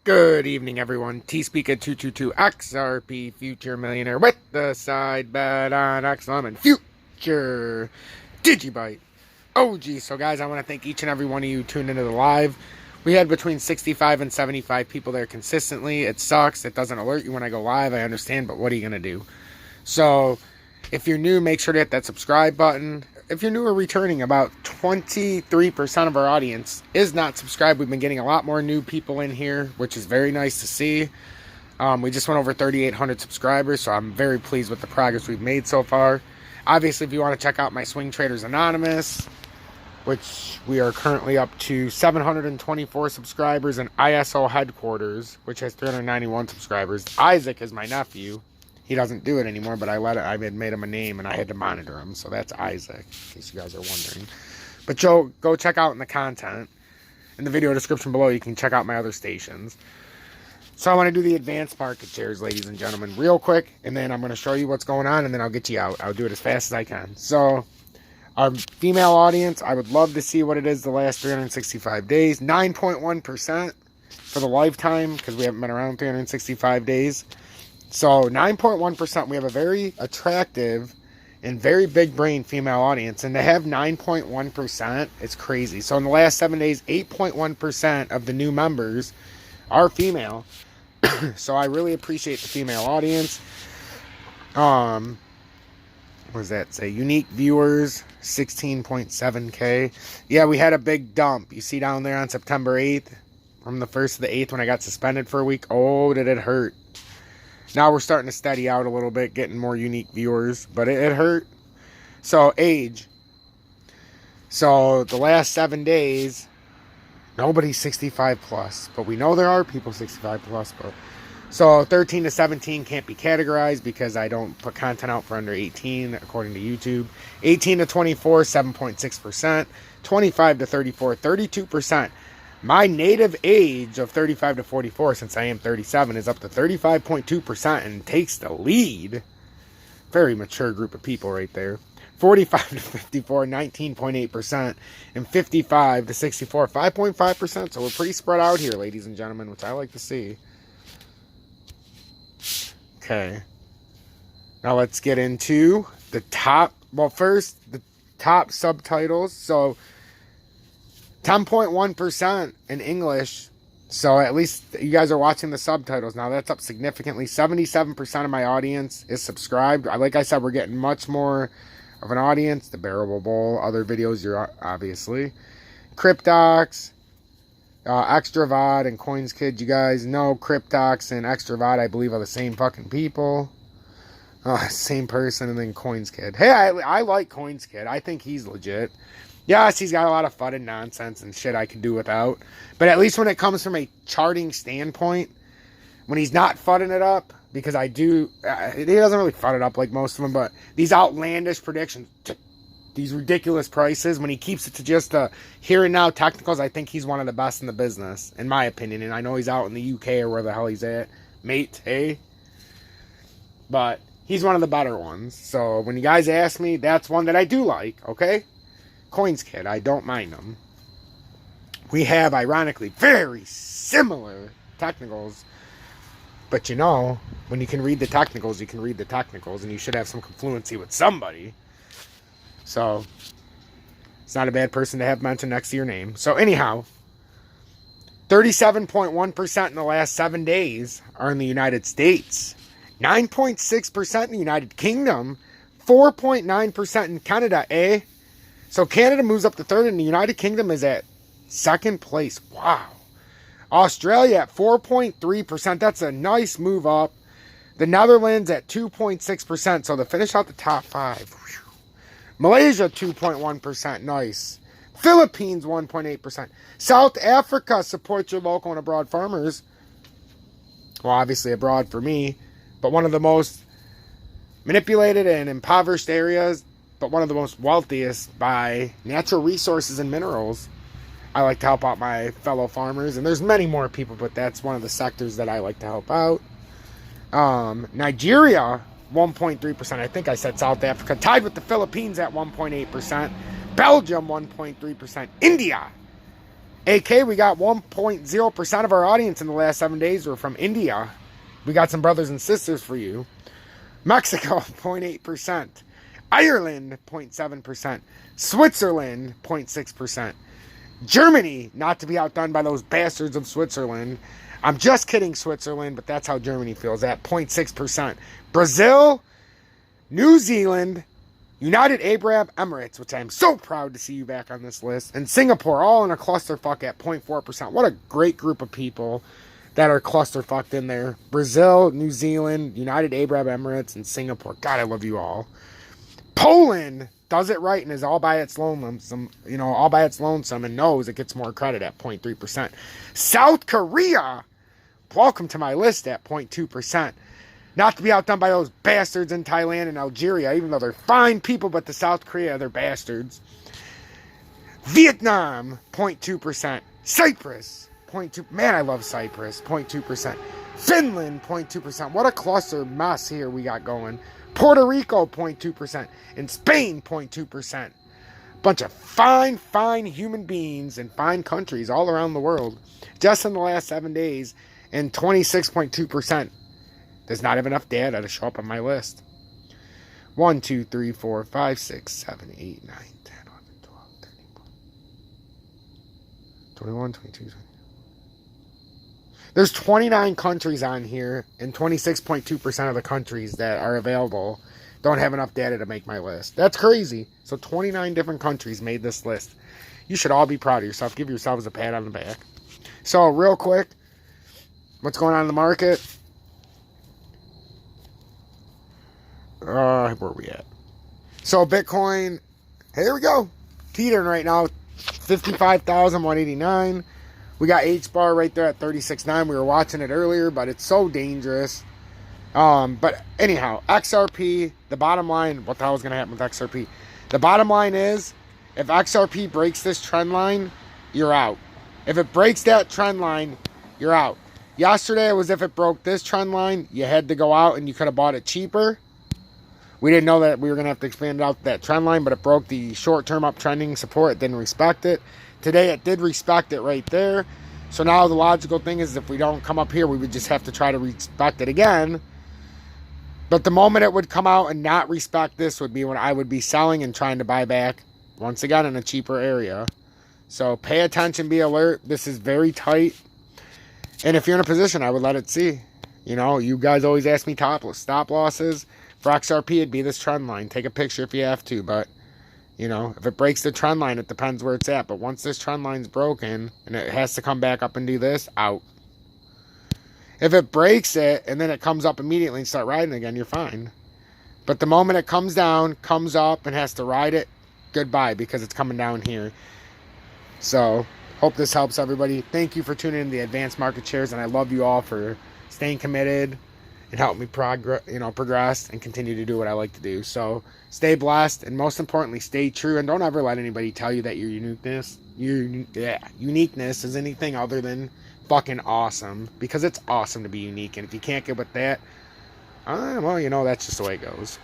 Good evening, everyone. T-Speaker 222 XRP Future Millionaire with the side bet on XLM and Future Digibyte. Oh, geez. So, guys, I want to thank each and every one of you tuned into the live. We had between 65 and 75 people there consistently. It sucks. It doesn't alert you when I go live. I understand, but what are you going to do? So, if you're new, make sure to hit that subscribe button. If you're new or returning, about 23% of our audience is not subscribed. We've been getting a lot more new people in here, which is very nice to see. We just went over 3,800 subscribers, so I'm very pleased with the progress we've made so far. Obviously, if you want to check out my Swing Traders Anonymous, which we are currently up to 724 subscribers, and ISO Headquarters, which has 391 subscribers. Isaac is my nephew. He doesn't do it anymore, but I had made him a name and I had to monitor him. So that's Isaac, in case you guys are wondering. But Joe, go check out in the content. In the video description below, you can check out my other stations. So I want to do the advanced market shares, ladies and gentlemen, real quick. And then I'm going to show you what's going on, and then I'll get you out. I'll do it as fast as I can. So our female audience, I would love to see what it is the last 365 days. 9.1% for the lifetime, because we haven't been around 365 days. So 9.1%, we have a very attractive and very big brain female audience. And to have 9.1%, it's crazy. So in the last 7 days, 8.1% of the new members are female. So I really appreciate the female audience. What does that say? Unique viewers, 16.7K. Yeah, we had a big dump. You see down there on September 8th, from the 1st to the 8th when I got suspended for a week. Oh, did it hurt. Now we're starting to steady out a little bit, getting more unique viewers, but it hurt. So, age. So, the last 7 days, nobody's 65 plus, but we know there are people 65 plus. But so, 13 to 17 can't be categorized because I don't put content out for under 18, according to YouTube. 18 to 24, 7.6%. 25 to 34, 32%. My native age of 35 to 44, since I am 37, is up to 35.2% and takes the lead. Very mature group of people right there. 45 to 54, 19.8%. And 55 to 64, 5.5%. So we're pretty spread out here, ladies and gentlemen, which I like to see. Okay. Now let's get into the top. Well, first, the top subtitles. So 10.1% in English, so at least you guys are watching the subtitles. Now that's up significantly. 77% of my audience is subscribed. Like I said, we're getting much more of an audience. The Bearable Bowl, other videos, you're obviously. Cryptox, Extravod, and Coins Kid. You guys know Cryptox and Extravod, I believe, are the same fucking people. Same person, and then Coins Kid. Hey, I like Coins Kid. I think he's legit. Yes, he's got a lot of fun and nonsense and shit I could do without. But at least when it comes from a charting standpoint, when he's not fudding it up, because I do, he doesn't really fud it up like most of them, but these outlandish predictions, these ridiculous prices, when he keeps it to just here and now technicals, I think he's one of the best in the business, in my opinion. And I know he's out in the UK or where the hell he's at, mate, hey? But he's one of the better ones. So when you guys ask me, that's one that I do like, okay? Coins Kid, I don't mind them. We have, ironically, very similar technicals. But you know, when you can read the technicals, you can read the technicals. And you should have some confluency with somebody. So, it's not a bad person to have mentioned next to your name. So anyhow, 37.1% in the last 7 days are in the United States. 9.6% in the United Kingdom. 4.9% in Canada, eh? So Canada moves up to third, and the United Kingdom is at second place. Wow. Australia at 4.3%. That's a nice move up. The Netherlands at 2.6%. So to finish out the top five. Whew. Malaysia 2.1%. Nice. Philippines 1.8%. South Africa supports your local and abroad farmers. Well, obviously abroad for me. But one of the most manipulated and impoverished areas, but one of the most wealthiest by natural resources and minerals. I like to help out my fellow farmers, and there's many more people, but that's one of the sectors that I like to help out. Nigeria, 1.3%. I think I said South Africa, tied with the Philippines at 1.8%. Belgium, 1.3%. India, AK, we got 1.0% of our audience in the last 7 days were from India. We got some brothers and sisters for you. Mexico, 0.8%. Ireland, 0.7%. Switzerland, 0.6%. Germany, not to be outdone by those bastards of Switzerland. I'm just kidding, Switzerland, but that's how Germany feels at 0.6%. Brazil, New Zealand, United Arab Emirates, which I am so proud to see you back on this list, and Singapore, all in a clusterfuck at 0.4%. What a great group of people that are clusterfucked in there. Brazil, New Zealand, United Arab Emirates, and Singapore. God, I love you all. Poland does it right and is all by its lonesome, and knows it gets more credit at 0.3%. South Korea, welcome to my list at 0.2%. Not to be outdone by those bastards in Thailand and Algeria, even though they're fine people, but the South Korea, they're bastards. Vietnam, 0.2%. Cyprus, 0.2%. Man, I love Cyprus, 0.2%. Finland, 0.2%. What a cluster mess here we got going. Puerto Rico, 0.2%. And Spain, 0.2%. Bunch of fine human beings and fine countries all around the world. Just in the last 7 days, and 26.2%. Does not have enough data to show up on my list. 1, 2, 3, 4, 5, 6, 7, 8, 9, 10, 11, 12, 13, 21, 22, 23. There's 29 countries on here, and 26.2% of the countries that are available don't have enough data to make my list. That's crazy. So 29 different countries made this list. You should all be proud of yourself. Give yourselves a pat on the back. So real quick, what's going on in the market? Where are we at? So Bitcoin, here we go. Teetering right now, 55,189. We got H-bar right there at 36.9. We were watching it earlier, but it's so dangerous. But anyhow, XRP, the bottom line, what the hell is going to happen with XRP? The bottom line is, if XRP breaks this trend line, you're out. If it breaks that trend line, you're out. Yesterday it was if it broke this trend line, you had to go out and you could have bought it cheaper. We didn't know that we were going to have to expand out that trend line, but it broke the short-term uptrending support. It didn't respect it. Today, it did respect it right there. So now the logical thing is if we don't come up here, we would just have to try to respect it again. But the moment it would come out and not respect this would be when I would be selling and trying to buy back, once again, in a cheaper area. So pay attention, be alert. This is very tight. And if you're in a position, I would let it see. You know, you guys always ask me stop losses. For XRP, it'd be this trend line. Take a picture if you have to, but, you know, if it breaks the trend line, it depends where it's at. But once this trend line's broken and it has to come back up and do this, out. If it breaks it and then it comes up immediately and start riding again, you're fine. But the moment it comes down, comes up, and has to ride it, goodbye, because it's coming down here. So, hope this helps everybody. Thank you for tuning in to the Advanced Market Shares, and I love you all for staying committed and help me progress and continue to do what I like to do. So stay blessed, and most importantly, stay true, and don't ever let anybody tell you that your uniqueness is anything other than fucking awesome, because it's awesome to be unique. And if you can't get with that, well, you know, that's just the way it goes.